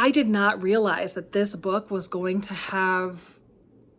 I did not realize that this book was going to have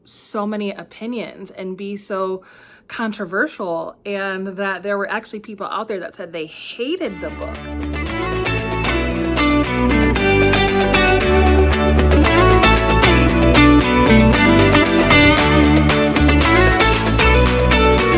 so many opinions and be so controversial, and that there were actually people out there that said they hated the book.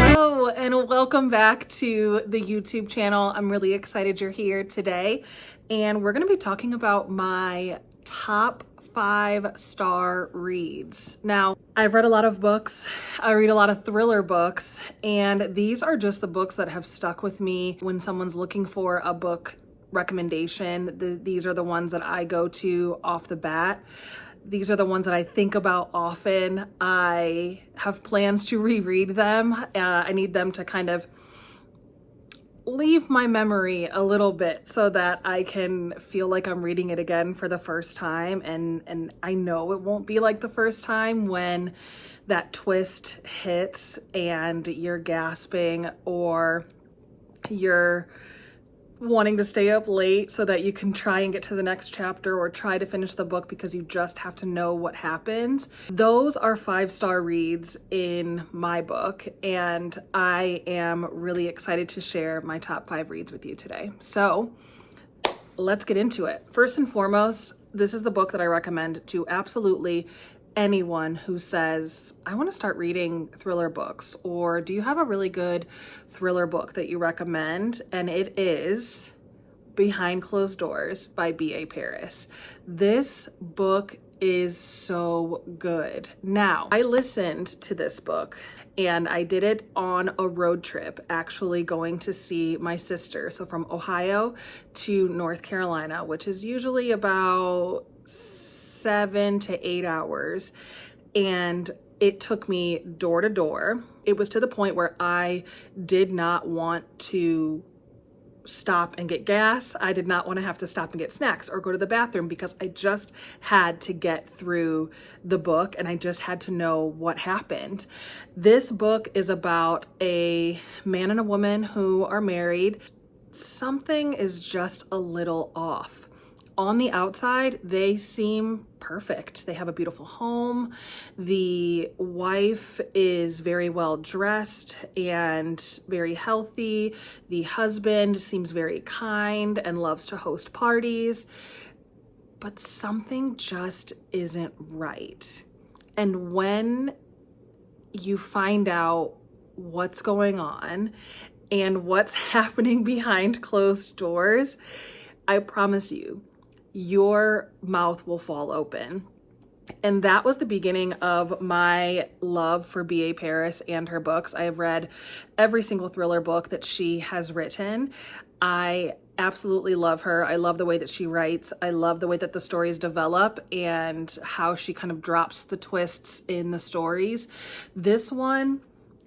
Hello, and welcome back to the YouTube channel. I'm really excited you're here today, and we're going to be talking about my top 5-star reads. Now, I've read a lot of books. I read a lot of thriller books, and these are just the books that have stuck with me when someone's looking for a book recommendation. These are the ones that I go to off the bat. These are the ones that I think about often. I have plans to reread them. I need them to kind of leave my memory a little bit so that I can feel like I'm reading it again for the first time. And I know it won't be like the first time when that twist hits and you're gasping or you're wanting to stay up late so that you can try and get to the next chapter or try to finish the book because you just have to know what happens. Those are 5-star reads in my book, and I am really excited to share my top 5 reads with you today. So let's get into it. First and foremost, this is the book that I recommend to absolutely anyone who says, I want to start reading thriller books, or do you have a really good thriller book that you recommend? And it is Behind Closed Doors by B.A. Paris. This book is so good. Now, I listened to this book and I did it on a road trip, actually going to see my sister. So from Ohio to North Carolina, which is usually about 7 to 8 hours, and it took me door to door. It was to the point where I did not want to stop and get gas. I did not want to have to stop and get snacks or go to the bathroom because I just had to get through the book and I just had to know what happened. This book is about a man and a woman who are married. Something is just a little off. On the outside, they seem perfect. They have a beautiful home. The wife is very well dressed and very healthy. The husband seems very kind and loves to host parties. But something just isn't right. And when you find out what's going on and what's happening behind closed doors, I promise you, your mouth will fall open. And that was the beginning of my love for B.A. Paris and her books. I have read every single thriller book that she has written. I absolutely love her. I love the way that she writes. I love the way that the stories develop and how she kind of drops the twists in the stories. This one,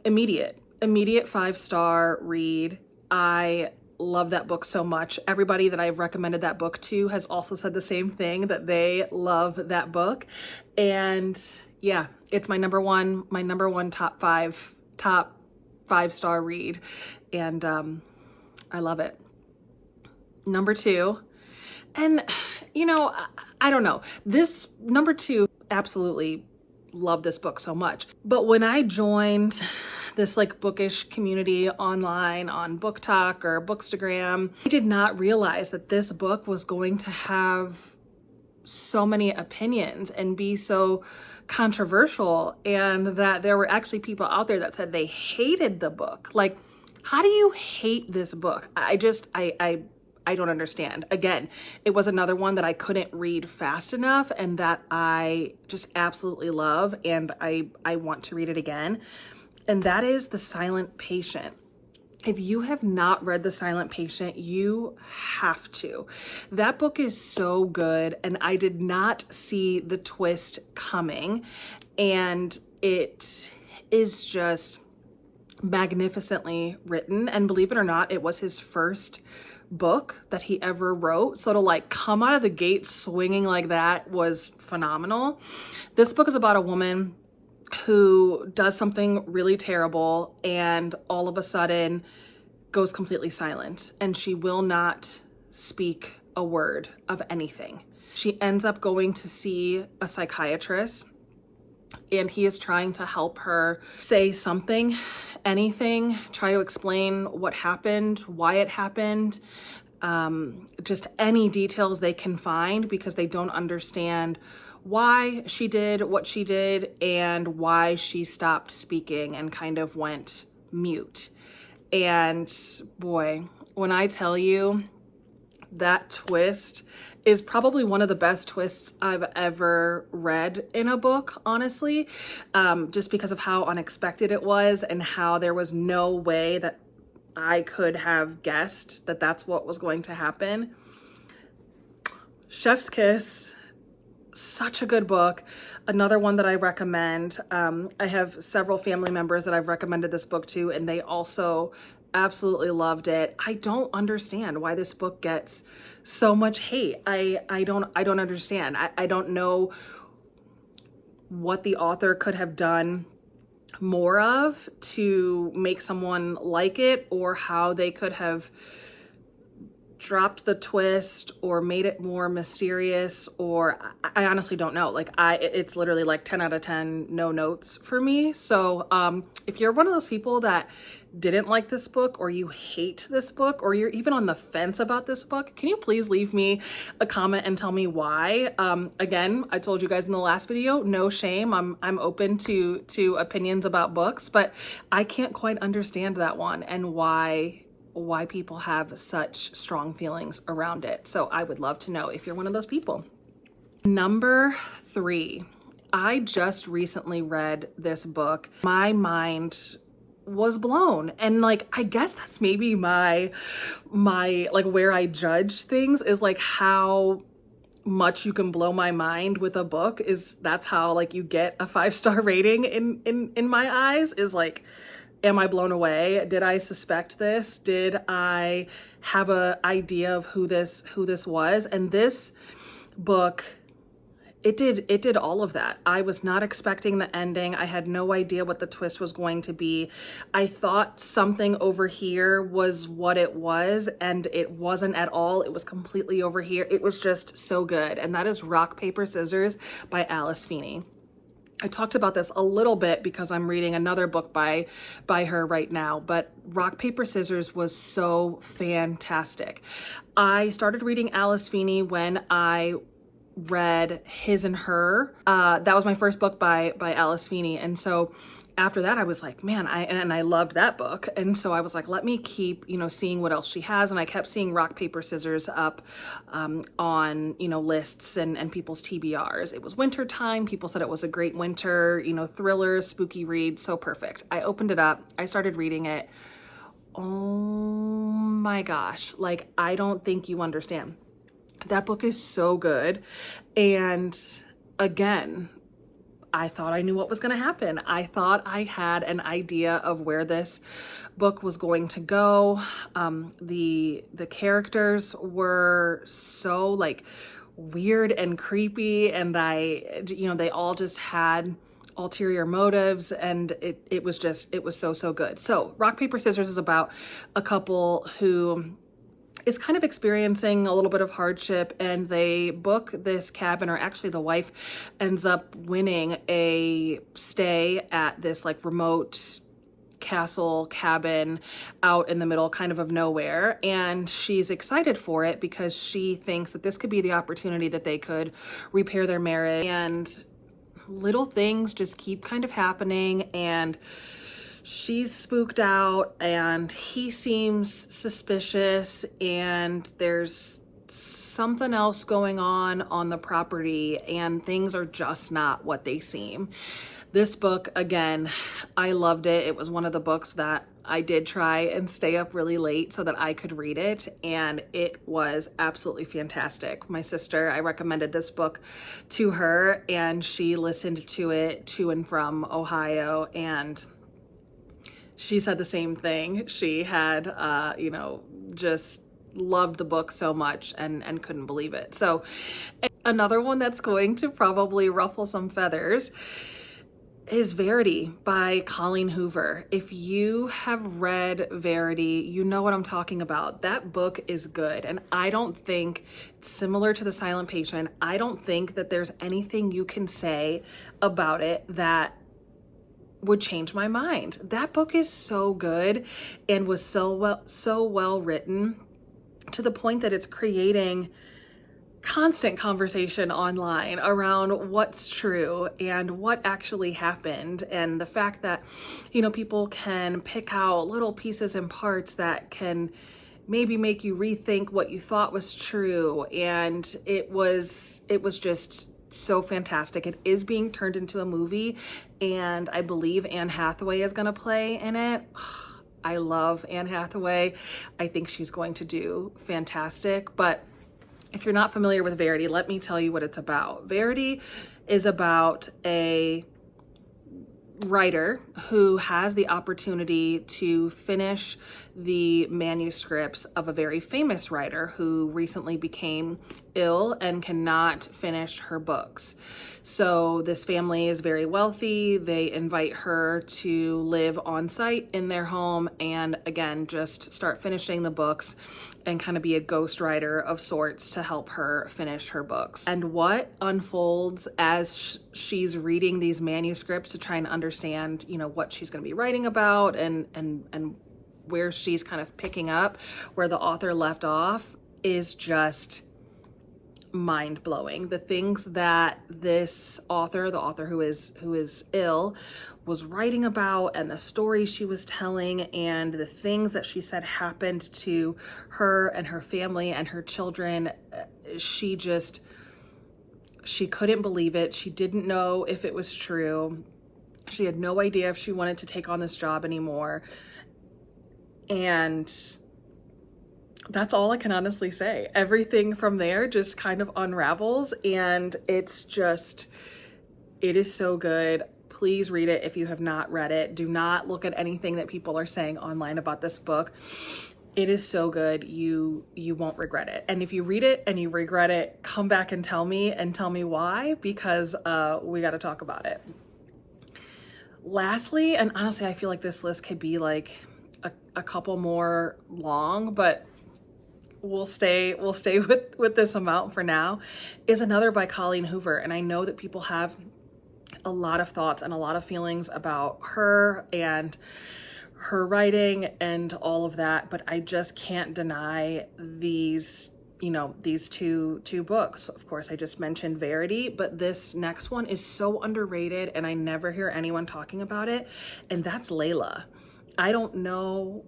immediate 5-star read. I love that book so much. Everybody that I've recommended that book to has also said the same thing, that they love that book. And yeah, it's my number one top 5-star read. And I love it. Number 2, and I don't know, this number 2, absolutely love this book so much. But when I joined this bookish community online on Book Talk or Bookstagram, I did not realize that this book was going to have so many opinions and be so controversial, and that there were actually people out there that said they hated the book. Like, how do you hate this book? I don't understand. Again, it was another one that I couldn't read fast enough and that I just absolutely love, and I want to read it again. And that is The Silent Patient. If you have not read The Silent Patient, you have to. That book is so good, and I did not see the twist coming, and it is just magnificently written. And believe it or not, it was his first book that he ever wrote. So to come out of the gate swinging like that was phenomenal. This book is about a woman who does something really terrible and all of a sudden goes completely silent, and she will not speak a word of anything. She ends up going to see a psychiatrist, and he is trying to help her say something, anything, try to explain what happened, why it happened, just any details they can find, because they don't understand why she did what she did and why she stopped speaking and kind of went mute. And boy, when I tell you, that twist is probably one of the best twists I've ever read in a book, honestly, just because of how unexpected it was and how there was no way that I could have guessed that that's what was going to happen. Chef's Kiss, such a good book. Another one that I recommend. I have several family members that I've recommended this book to, and they also absolutely loved it. I don't understand why this book gets so much hate. I don't understand. I don't know what the author could have done more of to make someone like it, or how they could have dropped the twist or made it more mysterious, or I honestly don't know. Like it's literally like 10 out of 10 no notes for me. So if you're one of those people that didn't like this book, or you hate this book, or you're even on the fence about this book, can you please leave me a comment and tell me why? Again, I told you guys in the last video, no shame. I'm open to opinions about books, but I can't quite understand that one and why people have such strong feelings around it. So I would love to know if you're one of those people. Number 3, I just recently read this book. My mind was blown, and like I guess that's maybe my like where I judge things, is like how much you can blow my mind with a book. Is that's how like you get a 5-star rating in my eyes, is like, am I blown away? Did I suspect this? Did I have an idea of who this was? And this book, it did all of that. I was not expecting the ending. I had no idea what the twist was going to be. I thought something over here was what it was, and it wasn't at all. It was completely over here. It was just so good. And that is Rock, Paper, Scissors by Alice Feeney. I talked about this a little bit because I'm reading another book by her right now, but Rock, Paper, Scissors was so fantastic. I started reading Alice Feeney when I read His and Her. That was my first book by Alice Feeney. And so after that, I was like, man, I loved that book. And so I was like, let me keep, seeing what else she has. And I kept seeing Rock, Paper, Scissors up on, lists and people's TBRs. It was winter time. People said it was a great winter, thriller, spooky read. So perfect. I opened it up. I started reading it. Oh my gosh. Like, I don't think you understand. That book is so good. And again, I thought I knew what was going to happen. I thought I had an idea of where this book was going to go. The characters were so like weird and creepy, and they all just had ulterior motives, and it was so good. So Rock, Paper, Scissors is about a couple who is kind of experiencing a little bit of hardship, and they book this cabin, or actually the wife ends up winning a stay at this like remote castle cabin out in the middle kind of nowhere. And she's excited for it because she thinks that this could be the opportunity that they could repair their marriage. And little things just keep kind of happening, and she's spooked out, and he seems suspicious, and there's something else going on the property, and things are just not what they seem. This book, again, I loved it. It was one of the books that I did try and stay up really late so that I could read it, and it was absolutely fantastic. My sister, I recommended this book to her, and she listened to it to and from Ohio, and she said the same thing. She had, just loved the book so much and couldn't believe it. So another one that's going to probably ruffle some feathers. is Verity by Colleen Hoover. If you have read Verity, you know what I'm talking about. That book is good. And I don't think, similar to The Silent Patient, I don't think that there's anything you can say about it that would change my mind. That book is so good and was so well written, to the point that it's creating constant conversation online around what's true and what actually happened, and the fact that, you know, people can pick out little pieces and parts that can maybe make you rethink what you thought was true. And it was just so fantastic. It is being turned into a movie, and I believe Anne Hathaway is going to play in it. I love Anne Hathaway. I think she's going to do fantastic. But if you're not familiar with Verity, let me tell you what it's about. Verity is about a writer who has the opportunity to finish the manuscripts of a very famous writer who recently became ill and cannot finish her books. So this family is very wealthy. They invite her to live on site in their home and, again, just start finishing the books and kind of be a ghostwriter of sorts to help her finish her books. And what unfolds as she's reading these manuscripts to try and understand, you know, what she's going to be writing about, and where she's kind of picking up where the author left off, is just mind-blowing. The things that this author, the author who is ill, was writing about, and the stories she was telling, and the things that she said happened to her and her family and her children, she couldn't believe it. She didn't know if it was true. She had no idea if she wanted to take on this job anymore. And that's all I can honestly say. Everything from there just kind of unravels, and it is so good. Please read it if you have not read it. Do not look at anything that people are saying online about this book. It is so good. You won't regret it. And if you read it and you regret it, come back and tell me why, because we got to talk about it. Lastly, and honestly, I feel like this list could be like a couple more long, but we'll stay with this amount for now, is another by Colleen Hoover. And I know that people have a lot of thoughts and a lot of feelings about her and her writing and all of that, but I just can't deny these two books. Of course, I just mentioned Verity, but this next one is so underrated and I never hear anyone talking about it, and that's Layla. I don't know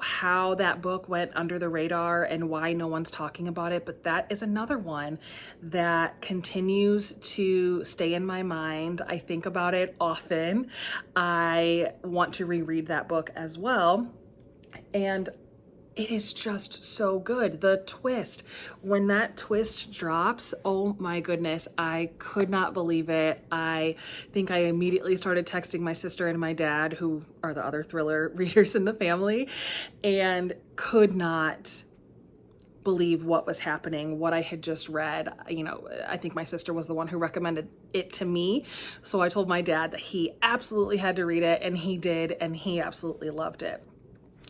how that book went under the radar and why no one's talking about it, but that is another one that continues to stay in my mind. I think about it often. I want to reread that book as well. And it is just so good. The twist, when that twist drops, oh my goodness, I could not believe it. I think I immediately started texting my sister and my dad, who are the other thriller readers in the family, and could not believe what was happening, what I had just read. You know, I think my sister was the one who recommended it to me. So I told my dad that he absolutely had to read it, and he did, and he absolutely loved it.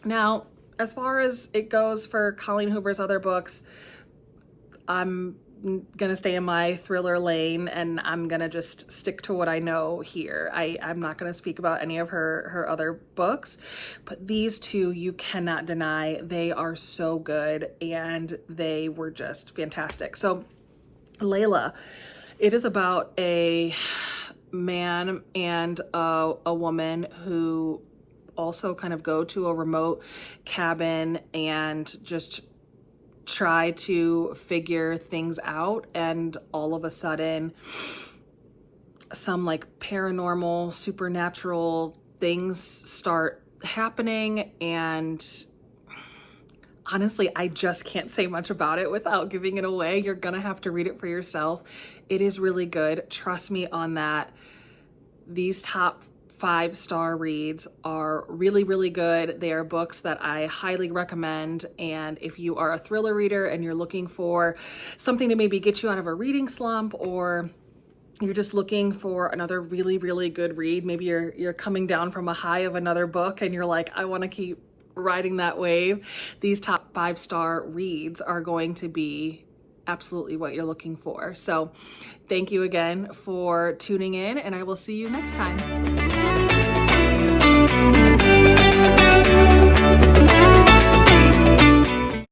Now, as far as it goes for Colleen Hoover's other books, I'm gonna stay in my thriller lane, and I'm gonna just stick to what I know here. I'm not gonna speak about any of her other books, but these two, you cannot deny, they are so good, and they were just fantastic. So Layla, it is about a man and a woman who also kind of go to a remote cabin and just try to figure things out, and all of a sudden some like paranormal, supernatural things start happening, and honestly, I just can't say much about it without giving it away. You're gonna have to read it for yourself. It is really good. Trust me on that. These top 5-star reads are really, really good. They are books that I highly recommend. And if you are a thriller reader and you're looking for something to maybe get you out of a reading slump, or you're just looking for another really, really good read. Maybe you're coming down from a high of another book and you're like, I want to keep riding that wave. These top 5-star reads are going to be absolutely what you're looking for. So thank you again for tuning in, and I will see you next time.